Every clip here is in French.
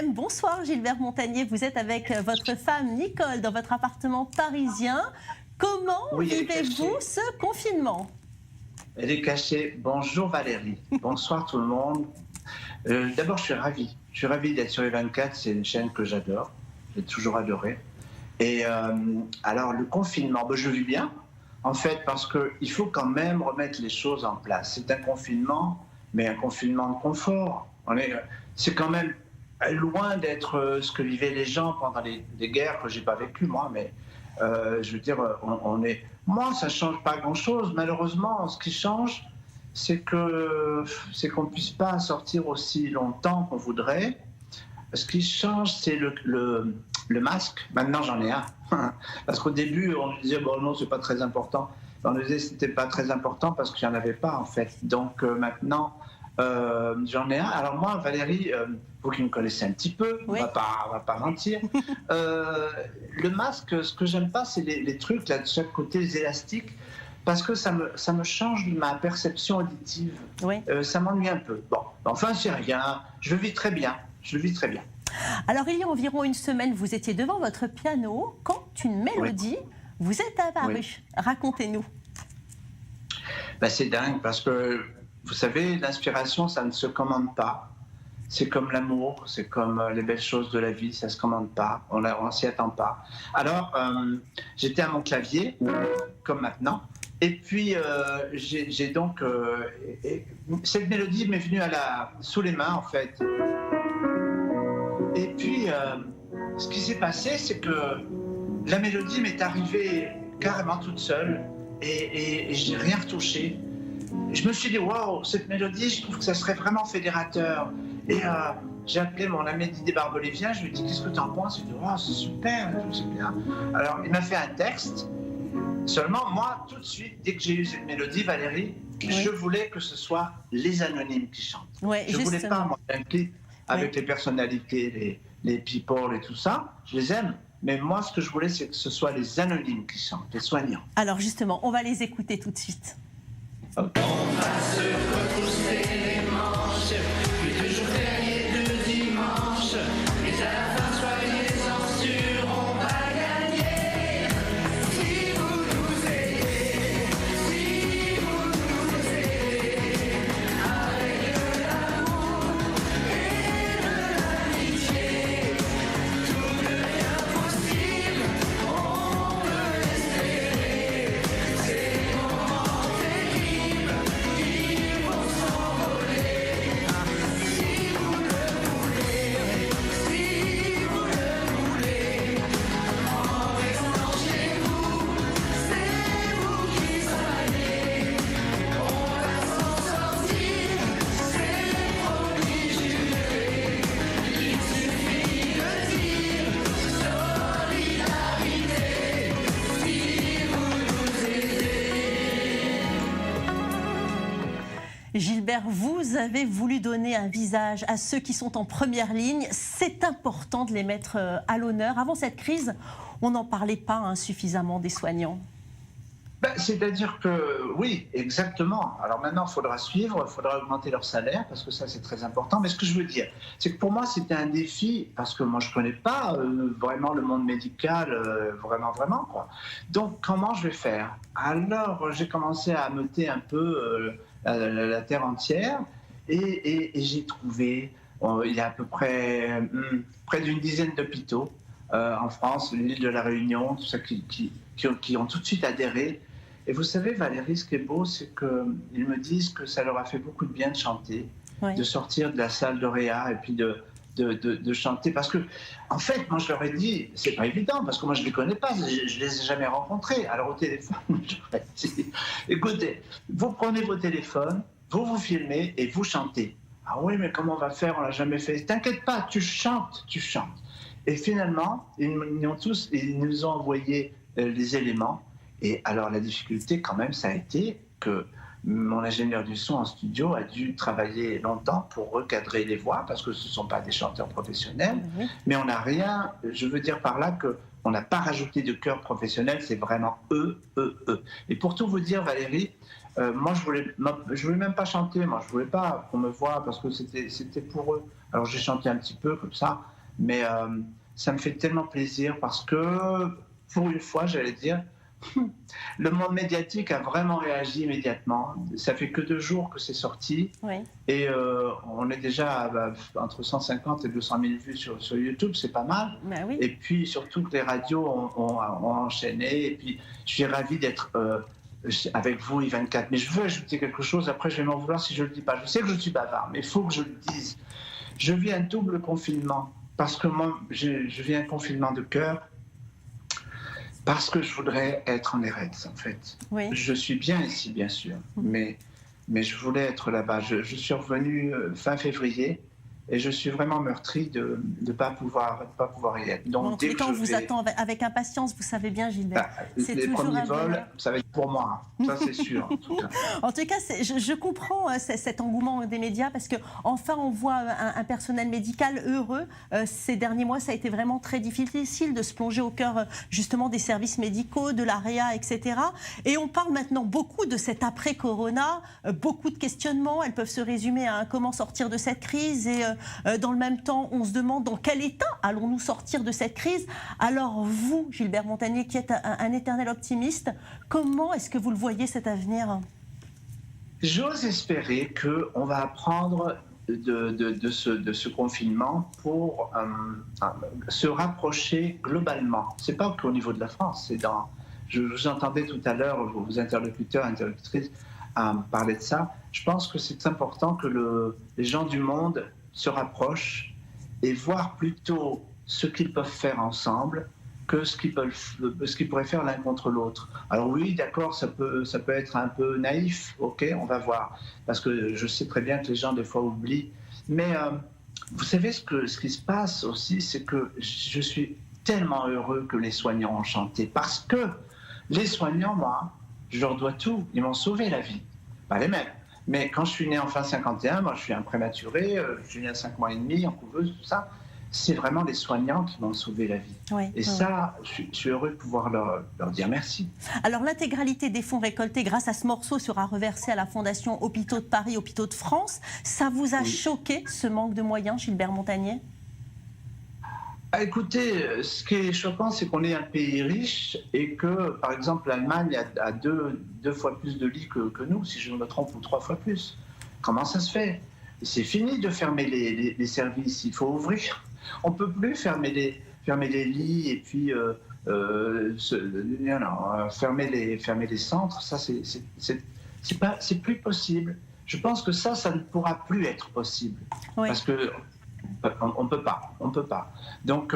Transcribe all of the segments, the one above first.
Bonsoir Gilbert Montagnier, vous êtes avec votre femme Nicole dans votre appartement parisien. Comment Oui, vivez-vous ce confinement? Elle est cachée. Bonjour Valérie. Bonsoir tout le monde. D'abord, je suis ravi. Je suis ravi d'être sur E24. C'est une chaîne que j'adore. J'ai toujours adoré. Et alors, le confinement, ben, je vis bien. En fait, parce qu'il faut quand même remettre les choses en place. C'est un confinement, mais un confinement de confort. C'est quand même loin d'être ce que vivaient les gens pendant les guerres que j'ai pas vécues, moi. Mais je veux dire, moi, ça change pas grand-chose. Malheureusement, ce qui change, c'est qu'on puisse pas sortir aussi longtemps qu'on voudrait. Ce qui change, c'est le masque. Maintenant, j'en ai un. Parce qu'au début, on me disait, bon, non, c'est pas très important. On me disait que c'était pas très important parce qu'il n'y en avait pas, en fait. Donc, maintenant, j'en ai un. Alors, moi, Valérie, vous qui me connaissez un petit peu, Oui. on va pas mentir. Le masque, ce que j'aime pas, c'est les trucs, là, de chaque côté, les élastiques. Parce que ça me change ma perception auditive. Oui. Ça m'ennuie un peu. Bon, enfin, c'est rien. Je le vis très bien. Je le vis très bien. Alors il y a environ une semaine, vous étiez devant votre piano quand une mélodie vous est apparue. Oui. Racontez-nous. Ben, c'est dingue parce que, vous savez, l'inspiration, ça ne se commande pas. C'est comme l'amour, c'est comme les belles choses de la vie, ça ne se commande pas, on s'y attend pas. Alors, j'étais à mon clavier, comme maintenant, et puis j'ai donc... cette mélodie m'est venue sous les mains, en fait. Et puis, ce qui s'est passé, c'est que la mélodie m'est arrivée carrément toute seule, et je n'ai rien retouché. Je me suis dit, waouh, cette mélodie, je trouve que ça serait vraiment fédérateur. Et j'ai appelé mon ami Didier Barbelivien, je lui ai dit, qu'est-ce que tu en penses? Il dit, waouh, c'est super, c'est bien. Alors, il m'a fait un texte. Seulement, moi, tout de suite, dès que j'ai eu cette mélodie, Valérie, je voulais que ce soit les anonymes qui chantent. Oui, je ne voulais pas, moi, un clip avec les personnalités, les people et tout ça. Je les aime. Mais moi, ce que je voulais, c'est que ce soit les anonymes qui chantent, les soignants. Alors justement, on va les écouter tout de suite. Okay. On va se retrousser les manches, puis de jour férié de dimanche, mais à la fin soyez-en sûrs, on va gagner. Si vous nous aidez, si vous nous aidez, avec de l'amour et de l'amitié, tout devient possible, on peut l'espérer. C'est des moments terribles qui vont s'envoler. Si vous le voulez, si vous le voulez, en restant chez vous, c'est vous qui savez. On va s'en sortir, c'est promis juré. Il suffit de dire solidarité, si vous nous aidez. Gilbert, vous avez voulu donner un visage à ceux qui sont en première ligne. C'est important de les mettre à l'honneur. Avant cette crise, on n'en parlait pas suffisamment des soignants. Ben, c'est-à-dire que, oui, exactement. Alors maintenant, il faudra suivre, il faudra augmenter leur salaire, parce que ça, c'est très important. Mais ce que je veux dire, c'est que pour moi, c'était un défi, parce que moi, je ne connais pas vraiment le monde médical, vraiment, quoi. Donc, comment je vais faire? Alors, j'ai commencé à ameuter un peu la terre entière, et j'ai trouvé, il y a à peu près près d'une dizaine d'hôpitaux en France, l'île de la Réunion, tout ça, qui ont tout de suite adhéré. Et vous savez, Valérie, ce qui est beau, c'est qu'ils me disent que ça leur a fait beaucoup de bien de chanter, de sortir de la salle de réa et puis de chanter. Parce que, en fait, moi, je leur ai dit, c'est pas évident, parce que moi, je les connais pas, je les ai jamais rencontrés. Alors, au téléphone, je leur ai dit, écoutez, vous prenez vos téléphones, vous vous filmez et vous chantez. Ah oui, mais comment on va faire? On l'a jamais fait. T'inquiète pas, tu chantes, tu chantes. Et finalement, ils nous ont envoyé les éléments. Et alors, la difficulté, quand même, ça a été que mon ingénieur du son en studio a dû travailler longtemps pour recadrer les voix, parce que ce ne sont pas des chanteurs professionnels. Mais on n'a rien, je veux dire par là qu'on n'a pas rajouté de chœur professionnel, c'est vraiment eux. Et pour tout vous dire, Valérie, moi, je voulais même pas chanter, moi, je voulais pas qu'on me voie, parce que c'était pour eux. Alors j'ai chanté un petit peu comme ça, mais ça me fait tellement plaisir parce que, pour une fois, j'allais dire, le monde médiatique a vraiment réagi immédiatement. Ça fait que 2 jours que c'est sorti Oui. et on est déjà à, entre 150 et 200 000 vues sur YouTube, c'est pas mal. Ben oui. Et puis surtout que les radios ont enchaîné. Et puis je suis ravi d'être avec vous, I24. Mais je veux ajouter quelque chose, après je vais m'en vouloir si je ne le dis pas. Je sais que je suis bavard, mais il faut que je le dise. Je vis un double confinement, parce que moi, je vis un confinement de cœur, parce que je voudrais être en Eretz, en fait. Oui. Je suis bien ici, bien sûr, mais je voulais être là-bas. Je suis revenu fin février, et je suis vraiment meurtri de ne pas pouvoir y être. Donc, En tous les cas, on vous attend avec impatience, vous savez bien, Gilbert. C'est les toujours premiers un vols, bonheur. ça va être pour moi, ça c'est sûr. En tout cas. En tout cas, je comprends cet engouement des médias parce qu'enfin on voit un personnel médical heureux. Ces derniers mois, ça a été vraiment très difficile de se plonger au cœur justement des services médicaux, de l'AREA, etc. Et on parle maintenant beaucoup de cet après-corona, beaucoup de questionnements. Elles peuvent se résumer à comment sortir de cette crise et dans le même temps, on se demande dans quel état allons-nous sortir de cette crise. Alors vous, Gilbert Montagnier, qui êtes un éternel optimiste, comment est-ce que vous le voyez cet avenir ? J'ose espérer qu'on va apprendre de ce confinement pour se rapprocher globalement. Ce n'est pas qu'au niveau de la France, je vous entendais tout à l'heure, vos interlocuteurs, interlocutrices, parler de ça. Je pense que c'est important que les gens du monde se rapprochent et voir plutôt ce qu'ils peuvent faire ensemble que ce qu'ils pourraient faire l'un contre l'autre. Alors oui, d'accord, ça peut être un peu naïf, ok, on va voir, parce que je sais très bien que les gens des fois oublient, mais vous savez ce qui se passe aussi, c'est que je suis tellement heureux que les soignants ont chanté, parce que les soignants, moi, je leur dois tout, ils m'ont sauvé la vie, pas les mêmes. Mais quand je suis né en fin 51, moi je suis un prématuré, je suis né à 5 mois et demi, en couveuse, tout ça, c'est vraiment les soignants qui m'ont sauvé la vie. Oui, et ça, je suis heureux de pouvoir leur dire merci. Alors l'intégralité des fonds récoltés grâce à ce morceau sera reversée à la Fondation Hôpitaux de Paris, Hôpitaux de France. Ça vous a choqué, ce manque de moyens, Gilbert Montagnier ? Écoutez, ce qui est choquant, c'est qu'on est un pays riche et que, par exemple, l'Allemagne a deux fois plus de lits que nous, si je ne me trompe, ou 3 fois plus. Comment ça se fait ? C'est fini de fermer les services, il faut ouvrir. On ne peut plus fermer les lits et puis fermer les centres. Ça, c'est plus possible. Je pense que ça ne pourra plus être possible. Oui. Parce que on peut pas. Donc,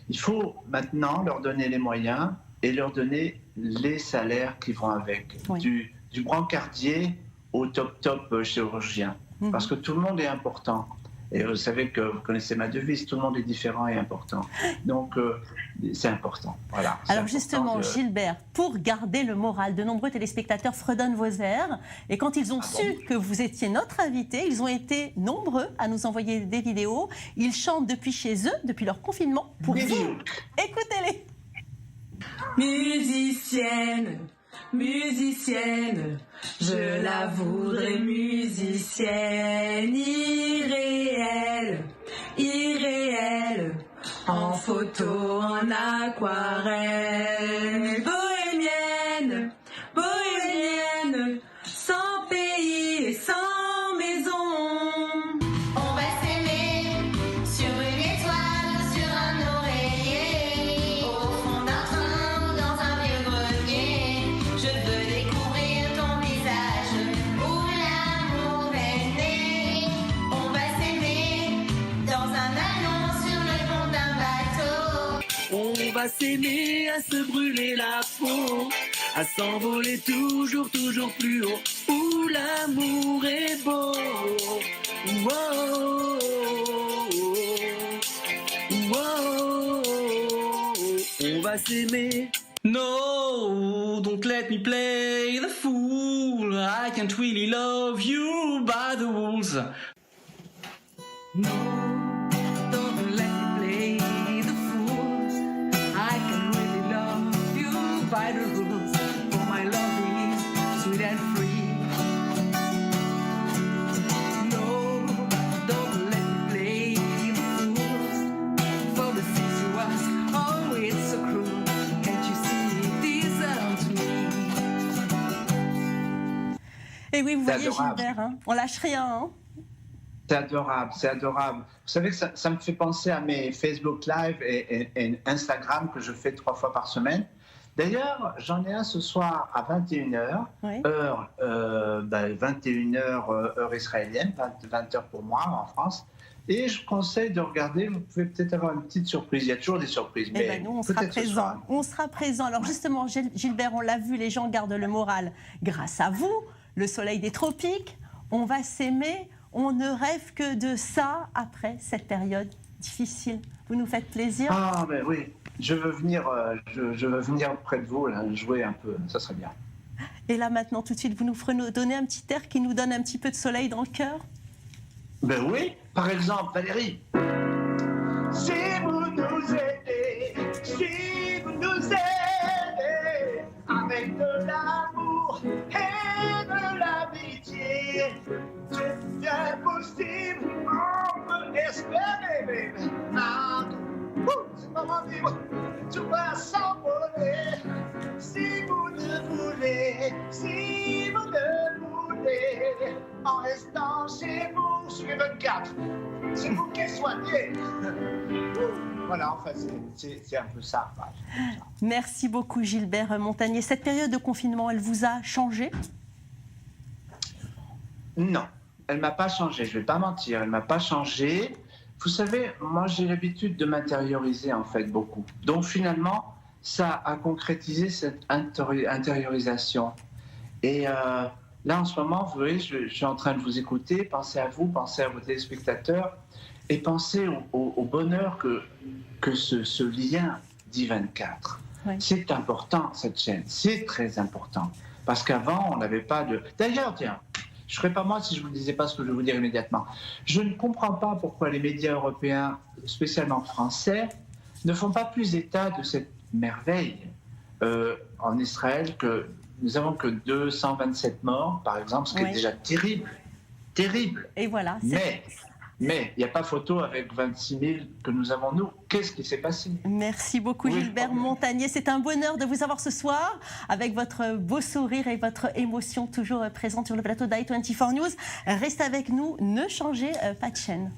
il faut maintenant leur donner les moyens et leur donner les salaires qui vont avec. Oui. Du brancardier au top chirurgien. Parce que tout le monde est important. Et vous savez que vous connaissez ma devise, tout le monde est différent et important. Donc, c'est important. Voilà. Alors justement, Gilbert, pour garder le moral, de nombreux téléspectateurs fredonnent vos airs. Et quand ils ont su que vous étiez notre invité, ils ont été nombreux à nous envoyer des vidéos. Ils chantent depuis chez eux, depuis leur confinement, pour vous. Écoutez-les. Musicienne, je la voudrais musicienne, irréelle, en photo, en aquarelle, bohémienne, sans pays et sans maison. On va s'aimer sur une étoile, sur un oreiller, au fond d'un train ou dans un vieux grenier. Je veux découvrir ton visage où l'amour est né. On va s'aimer dans un avion sur le pont d'un bateau. On va s'aimer à se brûler la peau, à s'envoler toujours plus haut, où l'amour est beau. Wow, wow, on va s'aimer. No, don't let me play the fool. I can't really love you by the rules. No, don't let me play the fool. I can really love you by the rules. For my love is sweet and free. No, don't let me play Et oui, vous C'est voyez adorable. Gilbert, hein, on lâche rien. Hein. C'est adorable, c'est adorable. Vous savez que ça me fait penser à mes Facebook Live et Instagram que je fais 3 fois par semaine. D'ailleurs, j'en ai un ce soir à 21h, Oui. heure 21h heure israélienne, 20h pour moi en France. Et je conseille de regarder, vous pouvez peut-être avoir une petite surprise. Il y a toujours des surprises, Eh mais ben, nous, on sera peut-être ce soir. présents. On sera présents. Alors justement, Gilbert, on l'a vu, les gens gardent le moral grâce à vous, le soleil des tropiques. On va s'aimer. On ne rêve que de ça après cette période difficile. Vous nous faites plaisir. Ah, mais oui, je veux venir près de vous, là, jouer un peu, ça serait bien. Et là maintenant, tout de suite, vous nous ferez donner un petit air qui nous donne un petit peu de soleil dans le cœur. Ben oui, par exemple, Valérie. Si vous nous aidez, si vous nous aidez, avec de l'amour et de l'amitié, tout est possible, on peut espérer, baby. Ah, c'est le moment libre, tout va s'envoler. Si vous le voulez, si vous le voulez, en restant chez vous sur les 24. C'est vous qui soignez. Voilà, enfin, c'est un peu ça. Merci beaucoup Gilbert Montagnier. Cette période de confinement, elle vous a changé? Non, elle ne m'a pas changé, je ne vais pas mentir, elle ne m'a pas changé. Vous savez, moi j'ai l'habitude de m'intérioriser en fait beaucoup. Donc finalement, ça a concrétisé cette intériorisation. Et là en ce moment, vous voyez, je suis en train de vous écouter, pensez à vous, pensez à vos téléspectateurs et pensez au bonheur que ce lien d'I24. Oui. C'est important cette chaîne, c'est très important. Parce qu'avant, on n'avait pas de... D'ailleurs, tiens, je ne serais pas moi si je ne vous disais pas ce que je vais vous dire immédiatement. Je ne comprends pas pourquoi les médias européens, spécialement français, ne font pas plus état de cette merveille en Israël que nous n'avons que 227 morts, par exemple, ce qui Oui. est déjà terrible. Terrible. Et voilà. Mais il n'y a pas photo avec 26 000 que nous avons, nous. Qu'est-ce qui s'est passé? Merci beaucoup Oui, Gilbert pardon. Montagnier. C'est un bonheur de vous avoir ce soir avec votre beau sourire et votre émotion toujours présente sur le plateau d'i24 News. Restez avec nous, ne changez pas de chaîne.